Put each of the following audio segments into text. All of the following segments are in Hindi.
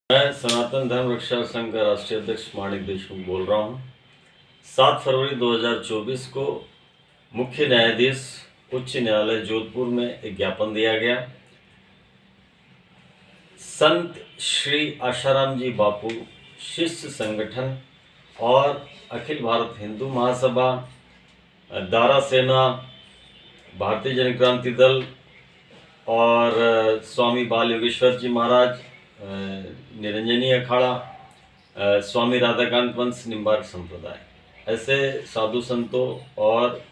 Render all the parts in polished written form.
मैं सनातन धर्म रक्षा संघ का राष्ट्रीय अध्यक्ष माणिक देशमुख बोल रहा हूँ। 7 फरवरी 2024 को मुख्य न्यायाधीश उच्च न्यायालय जोधपुर में एक ज्ञापन दिया गया। संत श्री आशाराम जी बापू शिष्य संगठन और अखिल भारत हिंदू महासभा, दारा सेना, भारतीय जन क्रांति दल और स्वामी बाल योगेश्वर जी महाराज, निरंजनी अखाड़ा, स्वामी राधाकांत वंश निम्बार्क संप्रदाय, ऐसे साधु संतों और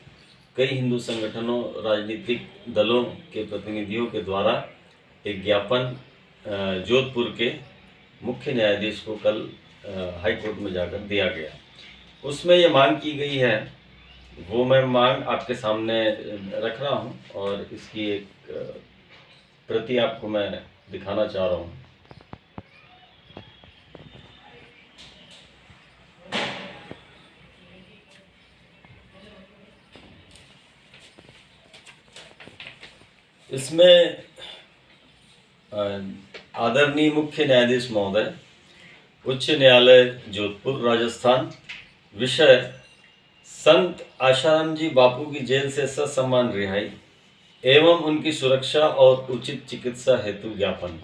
कई हिंदू संगठनों, राजनीतिक दलों के प्रतिनिधियों के द्वारा एक ज्ञापन जोधपुर के मुख्य न्यायाधीश को कल हाई कोर्ट में जाकर दिया गया। उसमें ये मांग की गई है, वो मैं मांग आपके सामने रख रहा हूँ और इसकी एक प्रति आपको मैं दिखाना चाह रहा हूँ। इसमें आदरणीय मुख्य न्यायाधीश महोदय, उच्च न्यायालय जोधपुर राजस्थान, विषय संत आशाराम जी बापू की जेल से ससम्मान रिहाई एवं उनकी सुरक्षा और उचित चिकित्सा हेतु ज्ञापन।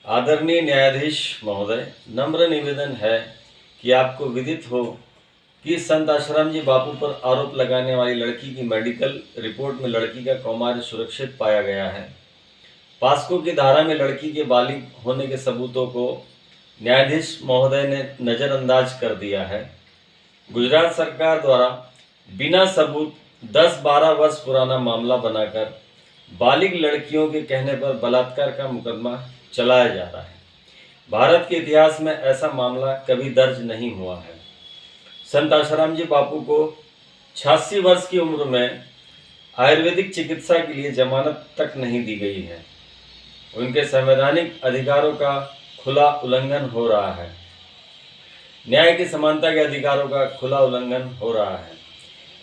आदरणीय न्यायाधीश महोदय, नम्र निवेदन है कि आपको विदित हो कि संत आशाराम जी बापू पर आरोप लगाने वाली लड़की की मेडिकल रिपोर्ट में लड़की का कौमार्य सुरक्षित पाया गया है। पास्को की धारा में लड़की के बालिग होने के सबूतों को न्यायाधीश महोदय ने नज़रअंदाज कर दिया है। गुजरात सरकार द्वारा बिना सबूत 10-12 वर्ष पुराना मामला बनाकर बालिग लड़कियों के कहने पर बलात्कार का मुकदमा चलाया जा रहा है। भारत के इतिहास में ऐसा मामला कभी दर्ज नहीं हुआ है। संत आशाराम जी बापू को 86 वर्ष की उम्र में आयुर्वेदिक चिकित्सा के लिए जमानत तक नहीं दी गई है। उनके संवैधानिक अधिकारों का खुला उल्लंघन हो रहा है। न्याय की समानता के अधिकारों का खुला उल्लंघन हो रहा है।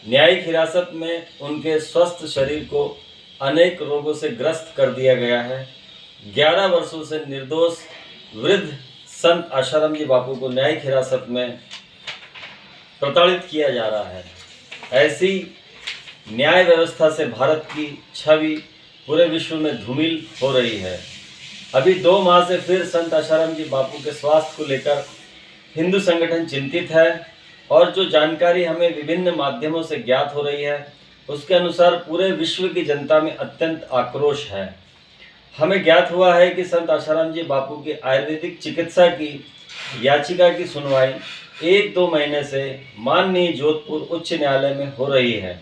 न्यायिक हिरासत में उनके स्वस्थ शरीर को अनेक रोगों से ग्रस्त कर दिया गया है। 11 वर्षों से निर्दोष वृद्ध संत आशाराम जी बापू को न्यायिक हिरासत में प्रताड़ित किया जा रहा है। ऐसी न्याय व्यवस्था से भारत की छवि पूरे विश्व में धूमिल हो रही है। अभी 2 माह से फिर संत आशाराम जी बापू के स्वास्थ्य को लेकर हिंदू संगठन चिंतित है और जो जानकारी हमें विभिन्न माध्यमों से ज्ञात हो रही है, उसके अनुसार पूरे विश्व की जनता में अत्यंत आक्रोश है। हमें ज्ञात हुआ है कि संत आशाराम जी बापू की आयुर्वेदिक चिकित्सा की याचिका की सुनवाई 1-2 महीने से माननीय जोधपुर उच्च न्यायालय में हो रही है।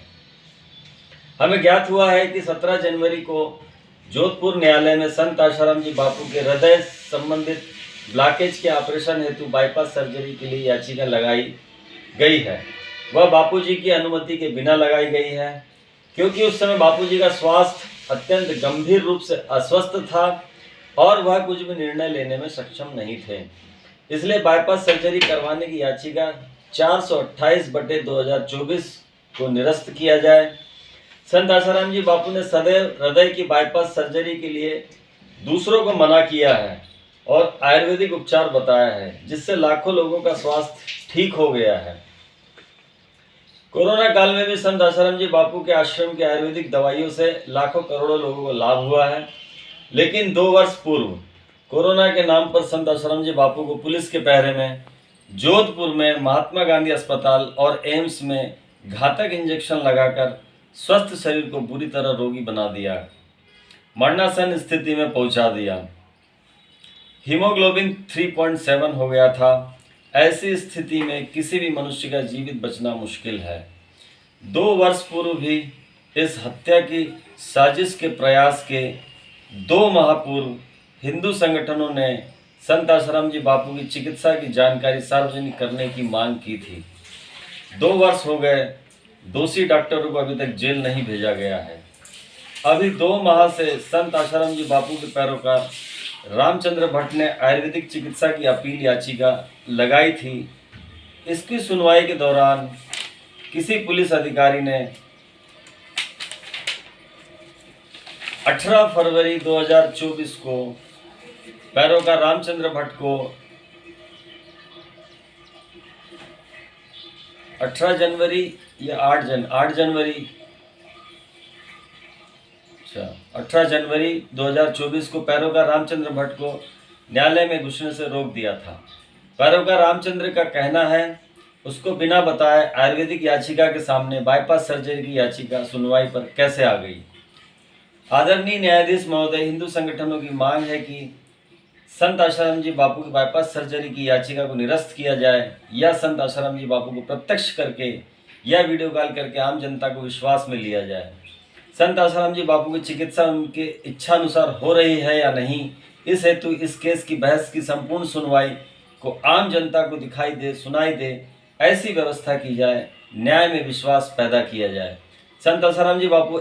हमें ज्ञात हुआ है कि 17 जनवरी को जोधपुर न्यायालय में संत आशाराम जी बापू के हृदय संबंधित ब्लॉकेज के ऑपरेशन हेतु बाईपास सर्जरी के लिए याचिका लगाई गई है। वह बापूजी की अनुमति के बिना लगाई गई है, क्योंकि उस समय बापूजी का स्वास्थ्य अत्यंत गंभीर रूप से अस्वस्थ था और वह कुछ भी निर्णय लेने में सक्षम नहीं थे। इसलिए बाईपास सर्जरी करवाने की याचिका 428/2024 को निरस्त किया जाए। संत आशाराम जी बापू ने सदैव हृदय की बाईपास सर्जरी के लिए दूसरों को मना किया है और आयुर्वेदिक उपचार बताया है, जिससे लाखों लोगों का स्वास्थ्य ठीक हो गया है। कोरोना काल में भी संत आशाराम जी बापू के आश्रम के आयुर्वेदिक दवाइयों से लाखों करोड़ों लोगों को लाभ हुआ है। लेकिन 2 वर्ष पूर्व कोरोना के नाम पर संत आशाराम जी बापू को पुलिस के पहरे में जोधपुर में महात्मा गांधी अस्पताल और एम्स में घातक इंजेक्शन लगाकर स्वस्थ शरीर को बुरी तरह रोगी बना दिया, मरणासन स्थिति में पहुंचा दिया। हीमोग्लोबिन 3.7 हो गया था। ऐसी स्थिति में किसी भी मनुष्य का जीवित बचना मुश्किल है। 2 वर्ष पूर्व भी इस हत्या की साजिश के प्रयास के 2 माह पूर्व हिंदू संगठनों ने संत आशाराम जी बापू की चिकित्सा की जानकारी सार्वजनिक करने की मांग की थी। 2 वर्ष हो गए, दोषी डॉक्टरों को अभी तक जेल नहीं भेजा गया है। अभी 2 माह से संत आशाराम जी बापू के पैरोकार रामचंद्र भट्ट ने आयुर्वेदिक चिकित्सा की अपील याचिका लगाई थी। इसकी सुनवाई के दौरान किसी पुलिस अधिकारी ने 18 फरवरी 2024 को पैरोकार रामचंद्र भट्ट को 18 जनवरी या 8 जनवरी 18 जनवरी 2024 को पैरोकार रामचंद्र भट्ट को न्यायालय में घुसने से रोक दिया था। पैरोकार रामचंद्र का कहना है उसको बिना बताए आयुर्वेदिक याचिका के सामने बाईपास सर्जरी की याचिका सुनवाई पर कैसे आ गई। आदरणीय न्यायाधीश महोदय, हिंदू संगठनों की मांग है कि संत आशाराम जी बापू की बाईपास सर्जरी की याचिका को निरस्त किया जाए या संत आशाराम जी बापू को प्रत्यक्ष करके या वीडियो कॉल करके आम जनता को विश्वास में लिया जाए। संत आशाराम जी बापू की चिकित्सा उनके इच्छानुसार हो रही है या नहीं, इस हेतु इस केस की बहस की संपूर्ण सुनवाई को आम जनता को दिखाई दे, सुनाई दे, ऐसी व्यवस्था की जाए, न्याय में विश्वास पैदा किया जाए। संत आशाराम जी बापू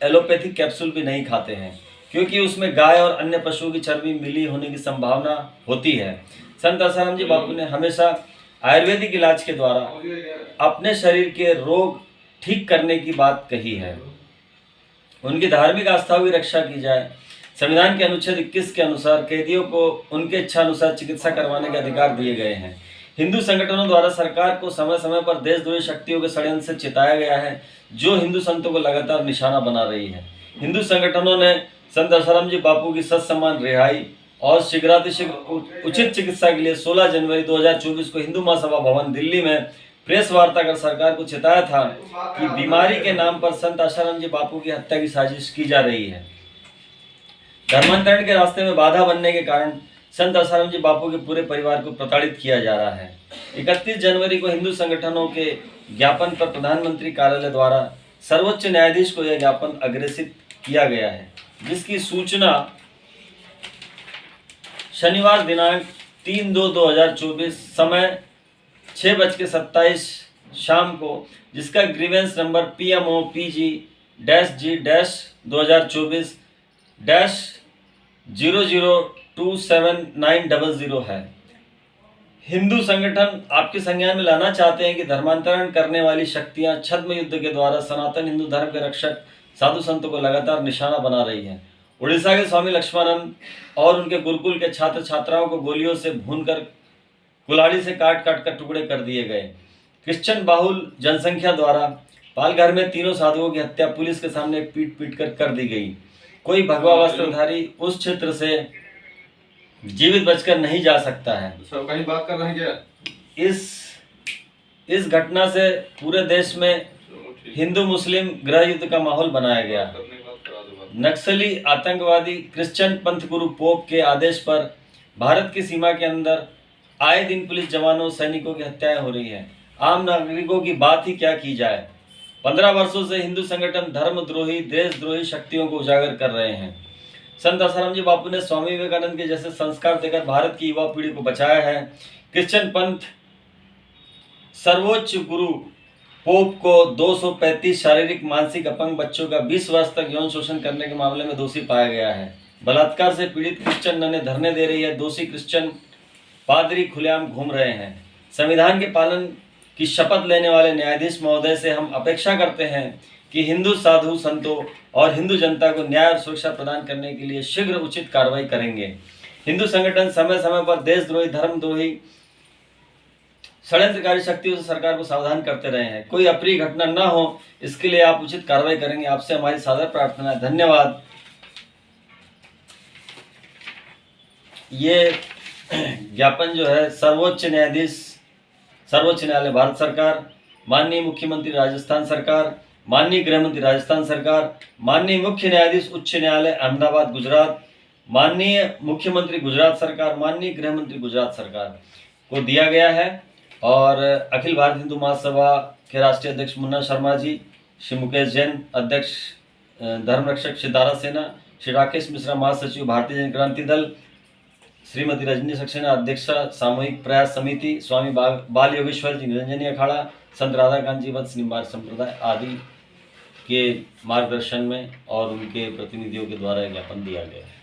एलोपैथिक कैप्सूल भी नहीं खाते हैं क्योंकि उसमें गाय और अन्य पशुओं की चर्बी मिली होने की संभावना होती है। संत आशाराम जी बापू ने हमेशा आयुर्वेदिक इलाज के द्वारा अपने शरीर के रोग ठीक करने की बात कही है। उनकी धार्मिक आस्थाओं की रक्षा की जाए। संविधान के अनुच्छेद 21 के अनुसार कैदियों को उनके इच्छा अनुसार चिकित्सा करवाने के अधिकार दिए गए हैं। हिंदू संगठनों द्वारा सरकार को समय समय पर देशद्रोही शक्तियों के षड्यंत्र से चिताया गया है जो हिंदू संतों को लगातार निशाना बना रही है। हिंदू संगठनों ने संत आशाराम जी बापू की ससम्मान रिहाई और शीघ्रातिशीघ्र उचित चिकित्सा के लिए 16 जनवरी 2024 को हिंदू महासभा भवन दिल्ली में प्रेस वार्ता कर सरकार को चिताया था कि बीमारी के नाम पर संत आशाराम जी बापू की हत्या की साजिश की जा रही है। धर्मांतरण के रास्ते में बाधा बनने के कारण संत आशाराम जी बापू के पूरे परिवार को प्रताड़ित किया जा रहा है। 31 जनवरी को हिंदू संगठनों के ज्ञापन पर प्रधानमंत्री कार्यालय द्वारा सर्वोच्च न्यायाधीश को यह ज्ञापन अग्रेसित किया गया है, जिसकी सूचना शनिवार दिनांक 3/2/2024 समय 6:27 शाम को, जिसका ग्रीवेंस नंबर PMOPG-G-0027900 है। हिंदू संगठन आपके संज्ञान में लाना चाहते हैं कि धर्मांतरण करने वाली शक्तियां छद्म युद्ध के द्वारा सनातन हिंदू धर्म के रक्षक साधु संतों को लगातार निशाना बना रही है। उड़ीसा के स्वामी लक्ष्मणानंद और उनके गुरुकुल के छात्र छात्राओं को गोलियों से भूनकर कुल्हाड़ी से काट काट कर टुकड़े कर दिए गए। क्रिश्चियन बाहुल जनसंख्या द्वारा पालघर में तीनों साधुओं की हत्या पुलिस के सामने पीट पीट कर दी गई। कोई भगवा वस्त्रधारी उस क्षेत्र से जीवित बचकर नहीं जा सकता है। सब कहीं बात कर रहे हैं क्या? इस घटना से पूरे देश में हिंदू मुस्लिम गृह युद्ध का माहौल बनाया गया। नक्सली आतंकवादी क्रिश्चियन पंथ गुरु पोप के आदेश पर भारत की सीमा के अंदर आए दिन पुलिस जवानों सैनिकों की हत्याएं हो रही हैं। आम नागरिकों की बात ही क्या की जाए। 15 वर्षों से हिंदू संगठन धर्मद्रोही देशद्रोही शक्तियों को उजागर कर रहे हैं। संत आशाराम जी बापू ने स्वामी विवेकानंद के जैसे संस्कार देकर भारत की युवा पीढ़ी को बचाया है। क्रिश्चियन पंथ सर्वोच्च गुरु पोप को 235 शारीरिक मानसिक अपंग बच्चों का 20 वर्ष तक यौन शोषण करने के मामले में दोषी पाया गया है। बलात्कार से पीड़ित क्रिश्चियन नन्हें धरने दे रही है। दोषी क्रिश्चियन पादरी खुलेआम घूम रहे हैं। संविधान के पालन की शपथ लेने वाले न्यायाधीश महोदय से हम अपेक्षा करते हैं कि हिंदू साधु संतों और हिंदू जनता को न्याय और सुरक्षा प्रदान करने के लिए शीघ्र उचित कार्रवाई करेंगे। हिंदू संगठन समय समय पर देशद्रोही धर्मद्रोही षड्यंत्रकारी शक्तियों से सरकार को सावधान करते रहे हैं। कोई अप्रिय घटना न हो, इसके लिए आप उचित कार्रवाई करेंगे, आपसे हमारी सादर प्रार्थना है। धन्यवाद। ये ज्ञापन जो है सर्वोच्च न्यायालय भारत सरकार, माननीय मुख्यमंत्री राजस्थान सरकार, माननीय गृह मंत्री राजस्थान सरकार, माननीय मुख्य न्यायाधीश उच्च न्यायालय अहमदाबाद गुजरात, माननीय मुख्यमंत्री गुजरात सरकार, माननीय गृह मंत्री गुजरात सरकार को दिया गया है। और अखिल भारत हिंदू महासभा के राष्ट्रीय अध्यक्ष मुन्ना शर्मा जी, श्री मुकेश जैन अध्यक्ष धर्म रक्षक श्री दारा सेना, श्री राकेश मिश्रा महासचिव भारतीय जन क्रांति दल, श्रीमती रजनी सक्सेना अध्यक्षा सामूहिक प्रयास समिति, स्वामी बाल योगेश्वर जी निरंजनी अखाड़ा, संत राधाकांत जी वत्स निम्बार संप्रदाय आदि के मार्गदर्शन में और उनके प्रतिनिधियों के द्वारा ज्ञापन दिया गया है।